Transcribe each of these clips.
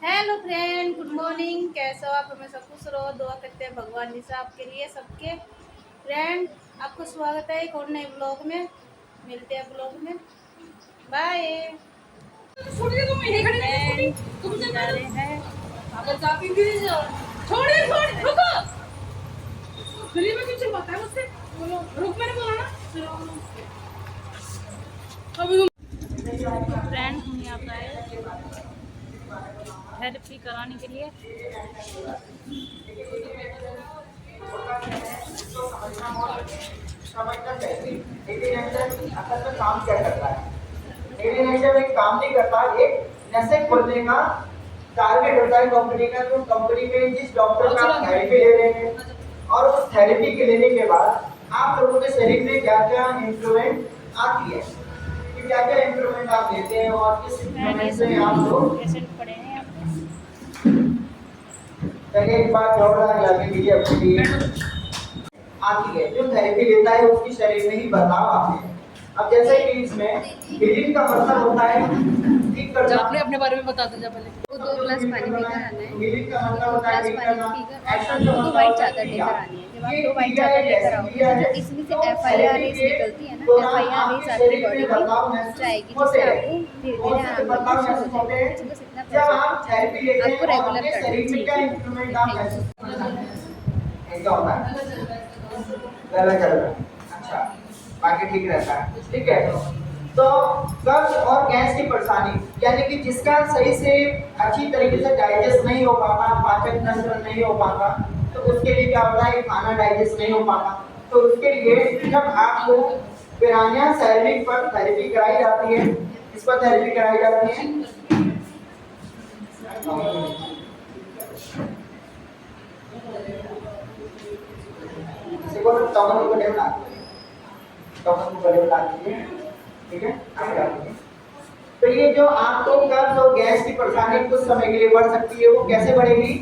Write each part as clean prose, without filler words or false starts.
Hello friend, good morning. कैसे हो आप? हमेशा खुश रहो, दुआ करते हैं भगवान जी से आपके लिए सबके। फ्रेंड, आपको स्वागत है एक और नए ब्लॉग में। मिलते हैं ब्लॉग में। बाय फ्रेंड, हम जा रहे हैं। फ्रेंड, हम यहाँ पर आए थेरेपी कराने के लिए। समझना चाहिए एलियनेशन असल में काम क्या करता है। एलियनेशन एक काम नहीं करता, एक नशे खोलने का टारगेट होता है कंपनी का। तो कंपनी में जिस डॉक्टर का आप थेरेपी ले रहे हैं और उस थेरेपी के लेने के बाद आप लोगों के शरीर में क्या क्या इम्प्रूवमेंट आती है, कि क्या क्या इम्प्रूवमेंट आप लेते हैं और किस इम्प्रूवमेंट से आप लोग पेशेंट पड़े हैं यहाँ पहले एक बार दौड़ लगा लीजिए अपने लिए आती है। जो थेरेपी लेता है उसके शरीर में ही बदलाव आते हैं। अब जैसे कि इसमें हीलिंग का मतलब होता है ठीक करना। आपने अपने बारे में बता दीजिए पहले। वो 2 ग्लास पानी पीकर आना है। हीलिंग का मतलब 2 होता है ग्लास ठीक पानी करना। पीकर एक्शन का आपको 2 मतलब वाइट होता है चादर क्रिया। लेकर आनी है। जब आप ये 2 वाइट क्रिया चादर एक लेकर ऐसी आओगे क्रिया तो है जो इसमें से जो FIRAs थेरेपी निकलती है ना, दौरान FIRAs आपके आपकी शरीर बॉडी में में बदलाव महसूस जाएगी, होते जिससे हैं। आपको धीरे कौन धीरे से आराम बदलाव लगना शुरू महसूस हो होते जाएगा। हैं? मुझे बस इतना जब प्रेशर आप थेरेपी लेते हैं आपको और रेगुलर अपने करना शरीर में क्या है। इंप्रूवमेंट आप थैंक महसूस यू। करते हैं? क्या होता है? गला चल रहा है, अच्छा, बाकी ठीक रहता है, ठीक है। तो कब्ज और गैस की परेशानी, यानी कि जिसका सही से अच्छी तरीके से डाइजेस्ट नहीं हो पाता, पाचन तंत्र नहीं हो पाता, तो उसके लिए क्या होता है, खाना डाइजेस्ट नहीं हो पाता। तो उसके लिए जब आपको पिरानिया सैलमिक पर थेरेपी कराई जाती है, इस पर थेरेपी कराई जाती है। देखो टॉमन को लेवल आती है, टॉमन को लेवल आती है, ठीक है, आगे आती है। तो ये जो आपको कब्ज और गैस की परेशानी कुछ समय के लिए बढ़ सकती है, वो कैसे बढ़ेगी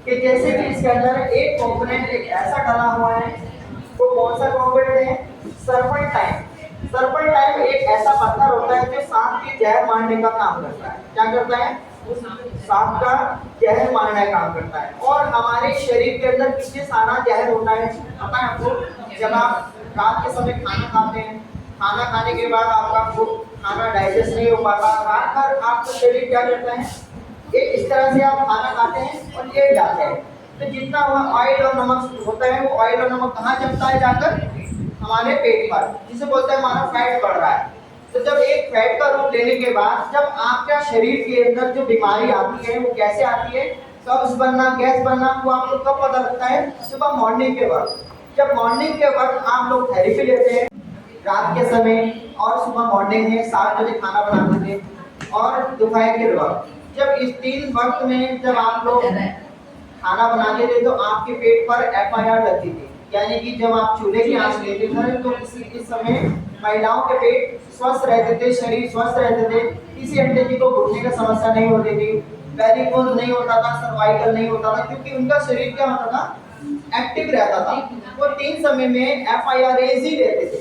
कि जैसे कि इसके अंदर एक कंपोनेंट एक ऐसा डाला हुआ है, वो कौन सा कंपोनेंट है? सर्पेंटाइन। सर्पेंटाइन एक ऐसा पत्थर होता है जो सांप की जहर मारने का काम करता है। क्या करता है? सांप का जहर मारने का काम करता है। और हमारे शरीर के अंदर कितने सारा जहर होता है पता है आपको? जब आप रात के समय खाना खाते हैं, खाना खाने के बाद आपका खाना डाइजेस्ट नहीं हो पाता, रात भर आपका शरीर क्या करता है, इस तरह से आप खाना खाते हैं और लेट जाते हैं। तो जितना वहाँ ऑयल और नमक होता है, वो ऑयल और नमक कहाँ जमता है? जाकर हमारे पेट पर, जिसे बोलते हैं हमारा फैट बढ़ रहा है। तो जब एक फैट का रूप लेने के बाद जब आपका शरीर के अंदर जो बीमारी आती है, वो कैसे आती है? कब्ज बनना, गैस बनना, वो आपको कब पता लगता है? सुबह मॉर्निंग के वक्त। जब मॉर्निंग के वक्त आप लोग थेरेपी लेते हैं रात के समय और सुबह मॉर्निंग में 7 बजे खाना बनाते थे और दोपहर के वक्त, जब इस 3 वक्त में जब आप लोग खाना बनाते थे तो आपके पेट पर FIR लगती थी। यानी कि जब आप चूल्हे की आंच लेते थे तो इस समय महिलाओं के पेट स्वस्थ रहते थे, शरीर स्वस्थ रहते थे, किसी अंडे को घुटने का समस्या नहीं होती थी, वेरिकोज नहीं होता था, सर्वाइकल नहीं होता था, क्योंकि उनका शरीर क्या होता था? एक्टिव रहता था। वो 3 समय में FIRAs ही लेते थे।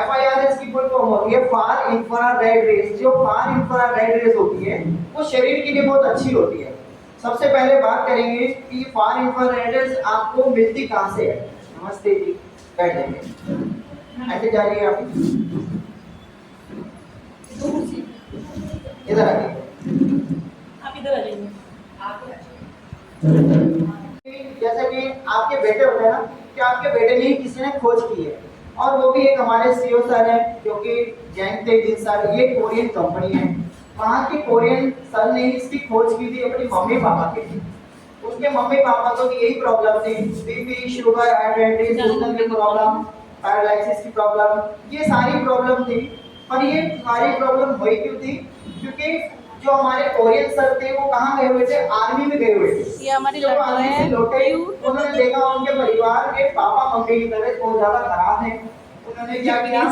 FIRAs की फुल फॉर्म होती है फार इंफ्रारेड रेज। जो फार इंफ्रारेड रेज होती है वो शरीर के लिए बहुत अच्छी होती है। सबसे पहले बात करेंगे कि फार इंफ्रारेड रेज आपको मिलती कहाँ से है। नमस्ते जी, बैठ जाइए, ऐसे जा रही है आप, इधर आइए, आप इधर आ जाइए। जैसे कि आपके बेटे होते हैं ना, कि आपके बेटे ने किसी ने खोज की है, और वो भी एक हमारे CEO सर है जो कि जैंग तेजिन सर, ये कोरियन कंपनी है। वहाँ के कोरियन सर ने इसकी खोज की थी अपनी मम्मी पापा के लिए। उसके मम्मी पापा को भी यही प्रॉब्लम थी, बीपी, शुगर, डायबिटीज, घुटने की प्रॉब्लम, पैरालिसिस की प्रॉब्लम, ये सारी प्रॉब्लम थी। और ये सारी प्रॉब्लम हुई क्यों थी? क्योंकि जो हमारे कोरियन सर थे वो कहाँ गए हुए थे? आर्मी में गए हुए थे। ये हमारी जब लड्डू आर्मी से है, लौटे, उन्होंने देखा उनके परिवार के पापा मम्मी की तबीयत बहुत ज्यादा खराब है। उन्होंने क्या किया?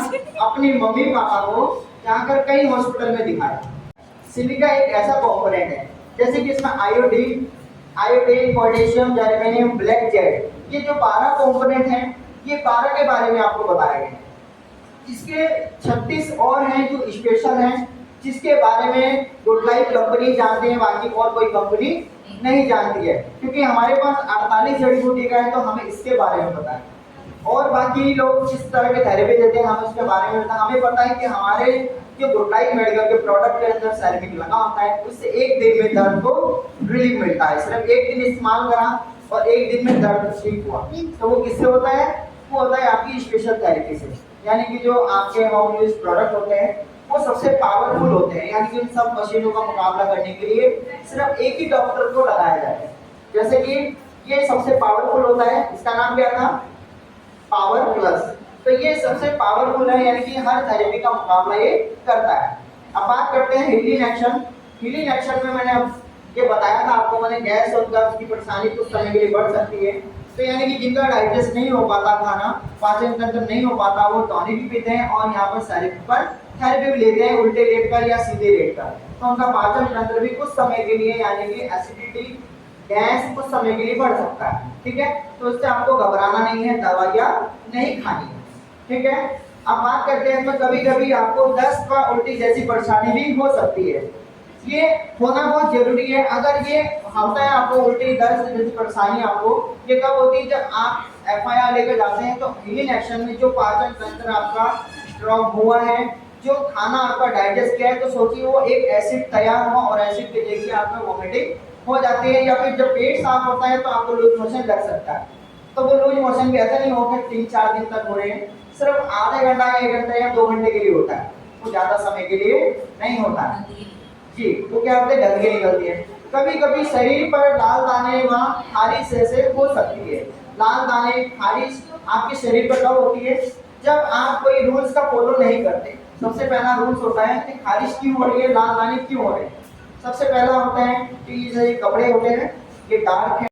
अपनी मम्मी पापा को जाकर कई हॉस्पिटल में दिखाया। सिलिका एक ऐसा कंपोनेंट है, जैसे कि इसमें iodine, potassium, germanium, black Z, ये जो 12 कंपोनेंट हैं, ये 12 के बारे में आपको बताया गया है। इसके 36 और हैं जो स्पेशल हैं, जिसके बारे में गुड लाइफ कंपनी जानते हैं, बाकी और कोई कंपनी नहीं जानती है, क्योंकि हमारे पास 48 जड़ी बूटी का है तो हमें इसके बारे में पता है। और बाकी लोग जिस तरह के थेरेपी देते हैं हमें उसके बारे में पता, हमें पता है कि हमारे जो गुड लाइफ मेडिकल के प्रोडक्ट के अंदर सेरेमिक लगा होता है, उससे एक दिन में दर्द को रिलीफ मिलता है। सिर्फ एक दिन इस्तेमाल करा और एक दिन में दर्द ठीक हुआ, तो वो किससे होता है? वो होता है आपकी स्पेशल थेरेपी से। यानी कि जो आपके होम यूज प्रोडक्ट होते हैं वो सबसे पावरफुल होते हैं, यानी कि उन सब मशीनों का मुकाबला करने के लिए सिर्फ एक ही डॉक्टर को लगाया जाता है। जैसे कि ये सबसे पावरफुल होता है, इसका नाम क्या था? Power plus. तो ये सबसे पावरफुल है, यानी कि हर थेरेपी का मुकाबला ये करता है। अब बात करते हैं हीलिंग एक्शन। हीलिंग एक्शन में मैंने अब ये बताया था आपको, मैंने गैस और कब्ज की परेशानी कुछ समय के लिए बढ़ सकती है। तो यानी कि जिनका डाइजेस्ट नहीं हो पाता, खाना पाचन तंत्र नहीं हो पाता, वो टॉनिक भी पीते हैं और यहाँ पर सेरेपी पर थेरेपी भी लेते हैं, उल्टे लेटकर या सीधे लेटकर। तो उनका पाचन तंत्र भी कुछ समय के लिए, यानी कि एसिडिटी गैस कुछ समय के लिए बढ़ सकता है। ठीक है, तो इससे आपको घबराना नहीं है, दवाइयाँ नहीं खानी है। ठीक है, अब बात करते हैं तो कभी कभी आपको दस्त व उल्टी जैसी परेशानी भी हो सकती है। ये होना बहुत जरूरी है। अगर ये होता है आपको उल्टी दस्त जैसी परेशानी, आपको ये कब होती है? जब आप FIR लेकर जाते हैं तो हीलिंग एक्शन में जो पाचन तंत्र आपका स्ट्रॉन्ग हुआ है, जो खाना आपका डाइजेस्ट किया है, तो सोचिए वो एक एसिड तैयार हुआ और एसिड के देखिए आपको वोमिटिंग हो जाती है, या फिर जब पेट साफ होता है तो आपको लूज मोशन लग सकता है। तो वो लूज मोशन भी ऐसा नहीं हो कि 3-4 दिन तक हो रहे हैं, सिर्फ आधे घंटा या 1 घंटा या 2 घंटे के लिए होता है, वो ज्यादा समय के लिए नहीं होता है जी। वो क्या होते हैं? गंदगी निकलती है। कभी कभी शरीर पर लाल दाने व खारिश से हो सकती है। लाल दाने खारिश आपके शरीर पर कब होती है? जब आप कोई रूल्स का फॉलो नहीं करते। सबसे पहला रूल्स होता है कि खारिश क्यों हो रही है, लाल दाने क्यों हो रहे हैं। सबसे पहला होता है कि ये जो कपड़े होते हैं ये डार्क है,